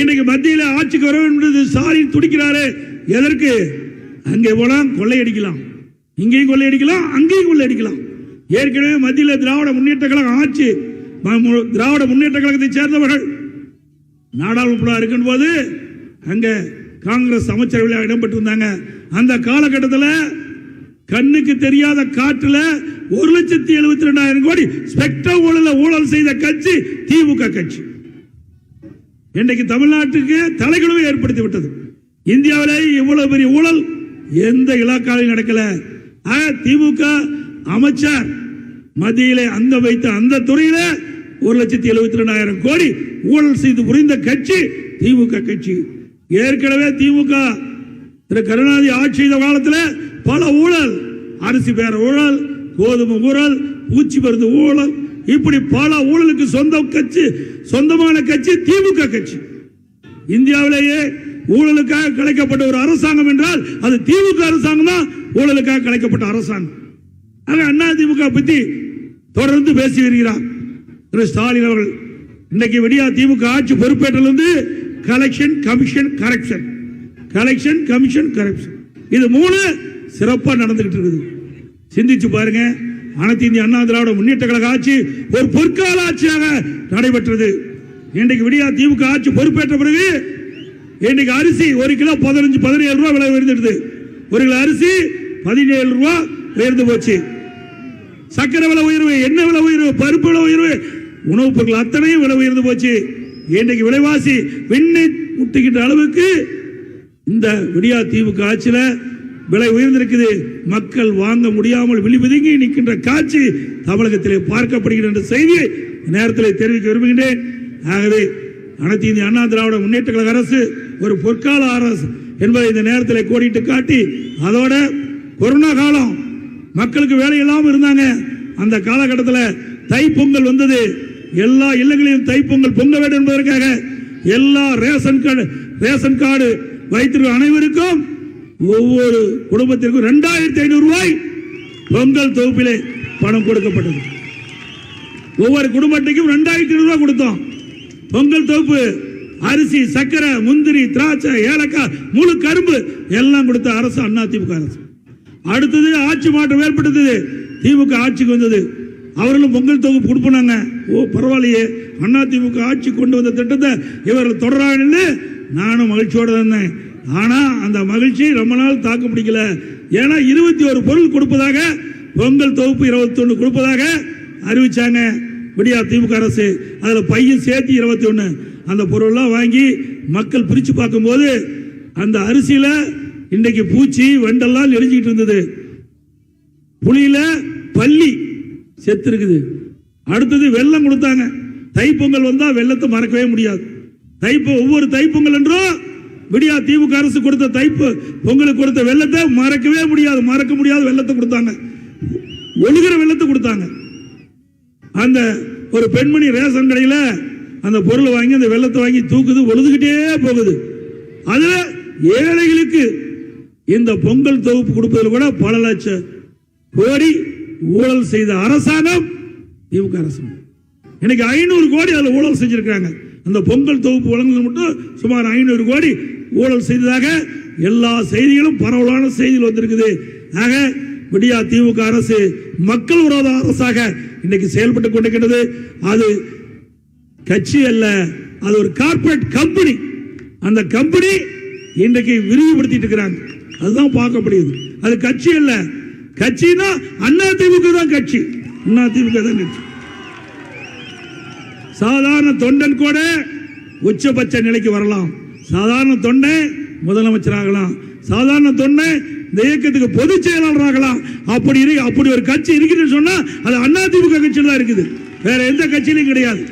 இன்றைக்கு மத்தியில் ஆட்சிக்கு வர வேண்டும் ஸ்டாலின் துடிக்கிறாரு. எதற்கு? அங்கே போலாம் கொள்ளையடிக்கலாம், இங்கேயும் கொள்ளையடிக்கலாம், அங்கேயும் கொள்ளையடிக்கலாம். ஏற்கனவே மத்தியில் திராவிட முன்னேற்ற கழகம் ஆட்சி, திராவிட முன்னேற்ற கழகத்தை சேர்ந்தவர்கள் நாடாளுமன்ற இருக்கும் போது அங்க காங்கிரஸ் அமைச்சரவையில் இடம்பெற்றிருந்தாங்க. அந்த காலகட்டத்தில் கண்ணுக்கு தெரியாத காற்றுல 1,72,000 கோடி ஸ்பெக்ட்ரம் ஊழல் செய்த கட்சி திமுக கட்சி. இன்றைக்கு தமிழ்நாட்டுக்கு தலைகுழுவை ஏற்படுத்தி விட்டது. இந்தியாவிலேயே இவ்வளவு பெரிய ஊழல் எந்த இலாக்காவிலும் நடக்கல. திமுக அமைச்சர் மத்தியிலே அந்த வைத்த அந்த துறையில 1,72,000 கோடி ஊழல் செய்து புரிந்த கட்சி திமுக கட்சி. ஏற்கனவே திமுக திரு கருணாநிதி ஆட்சி செய்த காலத்தில் பல ஊழல், அரிசி பேர ஊழல், கோதுமை ஊழல், பூச்சி மருந்து ஊழல், இப்படி பல ஊழலுக்கு சொந்தமான கட்சி திமுக கட்சி. இந்தியாவிலேயே ஊழலுக்காக கலைக்கப்பட்ட ஒரு அரசாங்கம் என்றால் அது திமுக அரசாங்கம் தான். ஊழலுக்காக கலைக்கப்பட்ட அரசாங்கம். அண்ணா திமுக பத்தி தொடர்ந்து பேசி வருகிறார் திரு ஸ்டாலின் அவர்கள். இன்னைக்கு விடியா திமுக ஆட்சி பொறுப்பேற்றிலிருந்து collection commission corruption, collection commission corruption, இது 3 சிறப்பா நடந்துகிட்டு இருக்குது. சிந்திச்சு பாருங்க. அனைத்து இந்திய அண்ணா திராவிட முன்னேற்ற கழக ஆட்சி ஒரு பொற்கால ஆட்சியாக நடைபெற்றது. இன்றைக்கு விடியா திமுக ஆட்சி பொறுப்பேற்ற பிறகு இன்றைக்கு அரிசி 1 கிலோ 17 ரூபாய் விலை உயர்ந்துடுது. 1 கிலோ அரிசி 17 ரூபாய் உயர்ந்து போச்சு. சக்கரை விலை உயர்வு, எண்ணெய் விலை உயர்வு, பருப்பு விலை உயர்வு, உணவுப் பொருட்கள் அத்தனையும் விலை உயர்ந்து போச்சு. இன்றைக்கு விலைவாசி விண்ணை முட்டுகின்ற அளவுக்கு இந்த விடியா திமுக ஆட்சியில விலை உயர்ந்திருக்குது. மக்கள் வாங்க முடியாமல் விழிபதுங்கி நிற்கின்ற காட்சி தமிழகத்திலே பார்க்கப்படுகின்ற செய்தியை நேரத்தில் தெரிவிக்க விரும்புகின்றேன். ஆகவே அனைத்து இந்திய அண்ணா திராவிட முன்னேற்ற கழக அரசு ஒரு பொற்கால அரசு என்பதை இந்த நேரத்தில் கோடிட்டு காட்டி, அதோட கொரோனா காலம் மக்களுக்கு வேலை இல்லாமல் இருந்தாங்க. அந்த காலகட்டத்தில் தைப்பொங்கல் வந்தது. எல்லா இல்லங்களிலும் தைப்பொங்கல் பொங்க வேண்டும் என்பதற்காக எல்லா ரேஷன் கார்டு வைத்திருக்கும் அனைவருக்கும் ஒவ்வொரு குடும்பத்திற்கும் 2,500 ரூபாய் பொங்கல் தொகுப்பிலே பணம் கொடுக்கப்பட்டது. ஒவ்வொரு குடும்பத்துக்கும் 2,500 ரூபாய் கொடுத்தோம். பொங்கல் தொகுப்பு அரிசி, சக்கரை, முந்திரி, திராட்சை, ஏலக்காய், முழு கரும்பு எல்லாம் கொடுத்த அரசு அண்ணா திமுக அரசு. அடுத்தது ஆட்சி மாற்றம் ஏற்பட்டது. திமுக ஆட்சிக்கு வந்தது. அவர்களும் பொங்கல் தொகுப்பு கொடுப்பாங்க. பரவாயில்லையே, அண்ணா திமுக ஆட்சி கொண்டு வந்த திட்டத்தை இவர்கள் தொடராங்கன்னு நானும் மகிழ்ச்சியோடு இருந்தேன். ஆனா அந்த மகிழ்ச்சி ரொம்ப நாள் தாக்கு பிடிக்கல. ஏன்னா 21 பொருள் கொடுப்பதாக, பொங்கல் தொகுப்பு 21 கொடுப்பதாக அறிவிச்சாங்க விடியா திமுக அரசு. அதுல பையன் சேர்த்து 21. அந்த பொருள்லாம் வாங்கி மக்கள் பிரிச்சு பார்க்கும்போது அந்த அரிசியில இன்றைக்கு பூச்சி வெண்டெல்லாம் எரிஞ்சிட்டு இருந்தது. புளியில பள்ளி செத்து இருக்குது. அடுத்தது வெள்ளம் கொடுத்தாங்க. தைப்பொங்கல் வந்தா வெள்ளத்தை மறக்கவே முடியாது. ஒவ்வொரு தைப்பொங்கல் என்றும் விடியா திமுக அரசு கொடுத்த பொங்கலுக்கு கொடுத்த வெள்ளத்தை மறக்கவே முடியாது. மறக்க முடியாத வெள்ளத்தை கொடுத்தாங்க. ஒழுகிற வெள்ளத்தை கொடுத்தாங்க. அந்த ஒரு பெண்மணி ரேஷன் கடையில் அந்த பொருளை வாங்கி அந்த வெள்ளத்தை வாங்கி தூக்குது, ஒழுதுகிட்டே போகுது. அதுல ஏழைகளுக்கு இந்த பொங்கல் தொகுப்பு கொடுப்பதில் கூட பல லட்சம் கோடி ஊழல் செய்த அரசாங்கம் திமுக அரசாங்கம். இன்னைக்கு 500 கோடி அதுல ஊழல் செஞ்சிருக்காங்க. அந்த பொங்கல் தொகுப்பு வழங்குவது மட்டும் சுமார் 500 கோடி ஊழல் செய்ததாக எல்லா செய்திகளும் பரவலான செய்திகள் வந்திருக்குது. ஆக விடியா திமுக அரசு மக்கள் விரோத அரசாக இன்னைக்கு செயல்பட்டு கொண்டிருக்கிறது. அது கட்சி அல்ல, அது ஒரு கார்ப்பரேட் கம்பெனி. அந்த கம்பெனி இன்றைக்கு விரிவுபடுத்திட்டு இருக்கிறாங்க. அதுதான் பார்க்கப்படுது. அது கட்சி அல்ல. கட்சினா அண்ணா திமுக தான் கட்சி. அண்ணா திமுக தான் கட்சி. சாதாரண தொண்டன் கூட உச்சபட்ச நிலைக்கு வரலாம். சாதாரண தொண்டன் முதலமைச்சர் ஆகலாம். சாதாரண தொண்டன் இந்த இயக்கத்துக்கு பொதுச் செயலாளர் ஆகலாம். அப்படி ஒரு கட்சி இருக்குன்னு சொன்னா அது அண்ணா திமுக கட்சியில் தான் இருக்குது. வேற எந்த கட்சியிலும் கிடையாது.